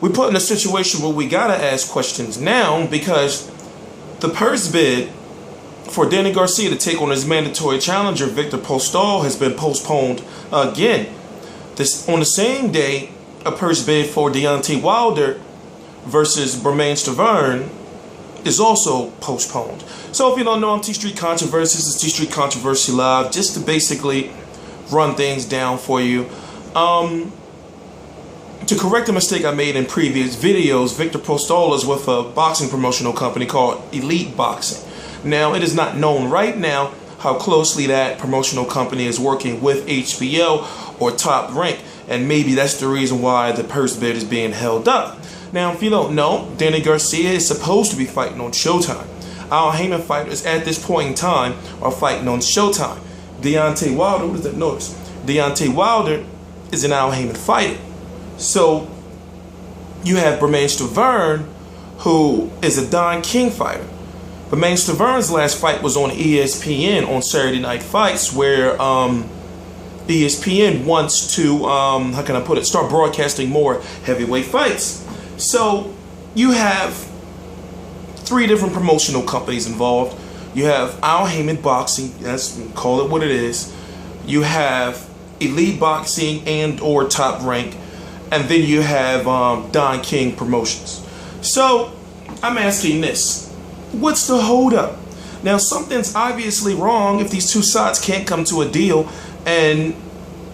we're put in a situation where we gotta ask questions now, because the purse bid for Danny Garcia to take on his mandatory challenger Victor Postol has been postponed again. This on the same day, a purse bid for Deontay Wilder versus Berman Stiverne is also postponed. So if you don't know, I'm T Street Controversies. It's T Street Controversy Live, just to basically run things down for you. To correct a mistake I made in previous videos, Victor Postol is with a boxing promotional company called Elite Boxing. Now, it is not known right now how closely that promotional company is working with HBO or Top Rank, and maybe that's the reason why the purse bid is being held up. Now, if you don't know, Danny Garcia is supposed to be fighting on Showtime. Our Haymon fighters at this point in time are fighting on Showtime. Deontay Wilder, what is that noise? Deontay Wilder is an Al Haymon fighter. So you have Berman Stiverne, who is a Don King fighter. Berman Stiverne's last fight was on ESPN on Saturday Night Fights, where ESPN wants to, how can I put it, start broadcasting more heavyweight fights. So you have 3 different promotional companies involved. You have Al Haymon Boxing, let's call it what it is. You have Elite Boxing and or Top Rank. And then you have Don King Promotions. So I'm asking this. What's the holdup? Now, something's obviously wrong if these two sides can't come to a deal, and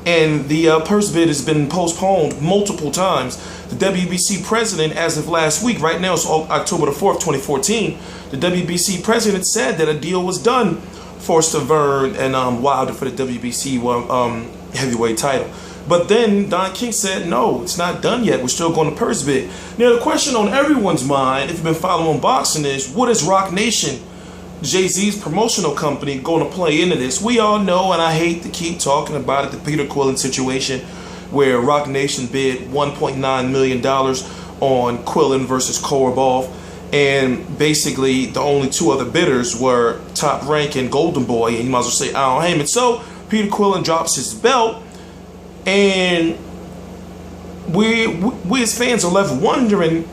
the purse bid has been postponed multiple times. The WBC president, as of last week, right now it's October the 4th, 2014, the WBC president said that a deal was done for Stiverne and Wilder for the WBC heavyweight title. But then Don King said, no, it's not done yet. We're still going to purse bid. Now, the question on everyone's mind, if you've been following boxing, is what is Rocnation, Jay-Z's promotional company, going to play into this? We all know, and I hate to keep talking about it, the Peter Quillen situation, where Rocnation bid $1.9 million on Quillen versus Korobov. And basically, the only 2 other bidders were Top Rank and Golden Boy, and you might as well say Al Haymon. So Peter Quillen drops his belt. And we as fans are left wondering,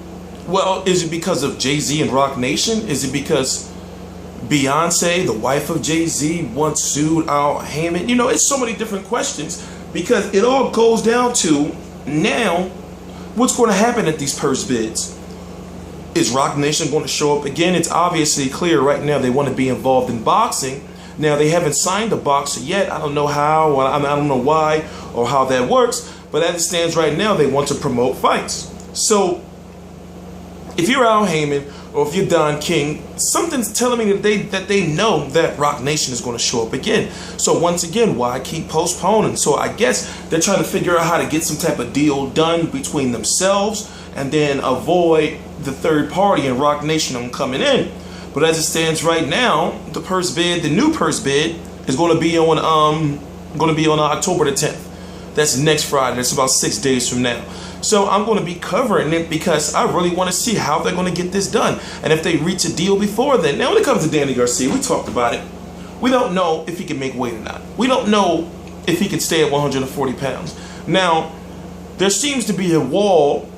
well, is it because of Jay-Z and Rocnation? Is it because Beyonce, the wife of Jay-Z, once sued Al Haymon? You know, it's so many different questions, because it all goes down to now, what's going to happen at these purse bids? Is Rocnation going to show up again? It's obviously clear right now they want to be involved in boxing. Now, they haven't signed a boxer yet. I don't know how, I don't know why or how that works, but as it stands right now, they want to promote fights. So, if you're Al Haymon or if you're Don King, something's telling me that they know that Rocnation is going to show up again. So once again, why keep postponing? So I guess they're trying to figure out how to get some type of deal done between themselves and then avoid the third party and Rocnation coming in. But as it stands right now, the purse bid, the new purse bid, is going to be on October the 10th. That's next Friday. That's about 6 days from now. So I'm going to be covering it because I really want to see how they're going to get this done, and if they reach a deal before then. Now, when it comes to Danny Garcia, we talked about it. We don't know if he can make weight or not. We don't know if he can stay at 140 pounds. Now, there seems to be a wall,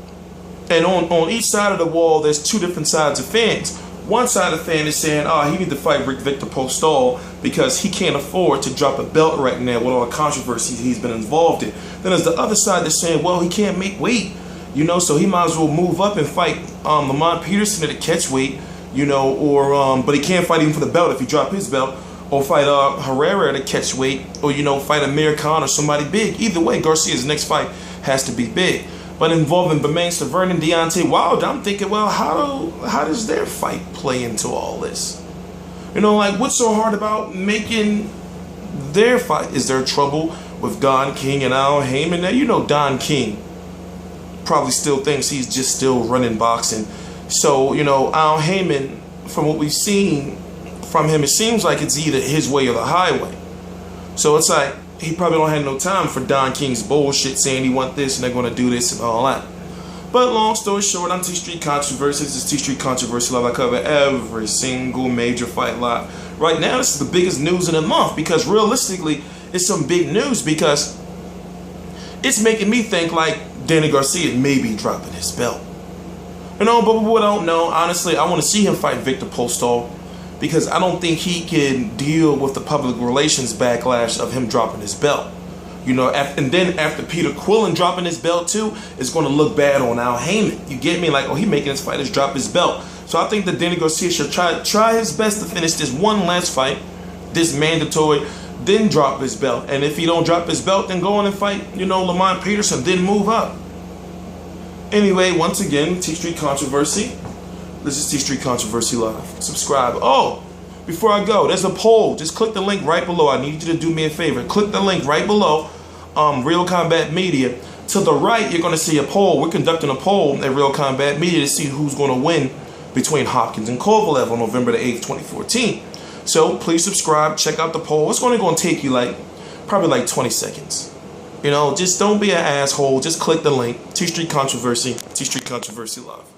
and on each side of the wall, there's 2 different sides of fans. One side of the fan is saying, he needs to fight Victor Postol because he can't afford to drop a belt right now with all the controversy he's been involved in. Then there's the other side that's saying, well, he can't make weight, you know, so he might as well move up and fight Lamont Peterson at a catch weight, you know, or but he can't fight even for the belt if he drop his belt, or fight Herrera at a catch weight, or, you know, fight Amir Khan or somebody big. Either way, Garcia's next fight has to be big. But involving Berman Stiverne and Deontay Wilder, I'm thinking, well, how does their fight play into all this? You know, like, what's so hard about making their fight? Is there trouble with Don King and Al Haymon? Now, you know, Don King probably still thinks he's just still running boxing. So, you know, Al Haymon, from what we've seen from him, it seems like it's either his way or the highway. So it's like, he probably don't have no time for Don King's bullshit saying he want this and they're going to do this and all that. But long story short, I'm T Street Controversies. This is T Street Controversy Live. I cover every single major fight live. Right now, this is the biggest news in the month because realistically, it's some big news because it's making me think like Danny Garcia may be dropping his belt. You know, but what I don't know, honestly, I want to see him fight Victor Postol, because I don't think he can deal with the public relations backlash of him dropping his belt. You know, and then after Peter Quillen dropping his belt too, it's going to look bad on Al Haymon. You get me? Like, oh, he making his fighters drop his belt. So I think that Danny Garcia should try his best to finish this one last fight, this mandatory, then drop his belt. And if he don't drop his belt, then go on and fight, you know, Lamont Peterson, then move up. Anyway, once again, T Street Controversy. This is T Street Controversy Live. Subscribe. Oh, before I go, there's a poll. Just click the link right below. I need you to do me a favor. Click the link right below, Real Combat Media. To the right, you're going to see a poll. We're conducting a poll at Real Combat Media to see who's going to win between Hopkins and Kovalev on November the 8th, 2014. So please subscribe. Check out the poll. It's going to take you probably like 20 seconds. You know, just don't be an asshole. Just click the link. T Street Controversy. T Street Controversy Live.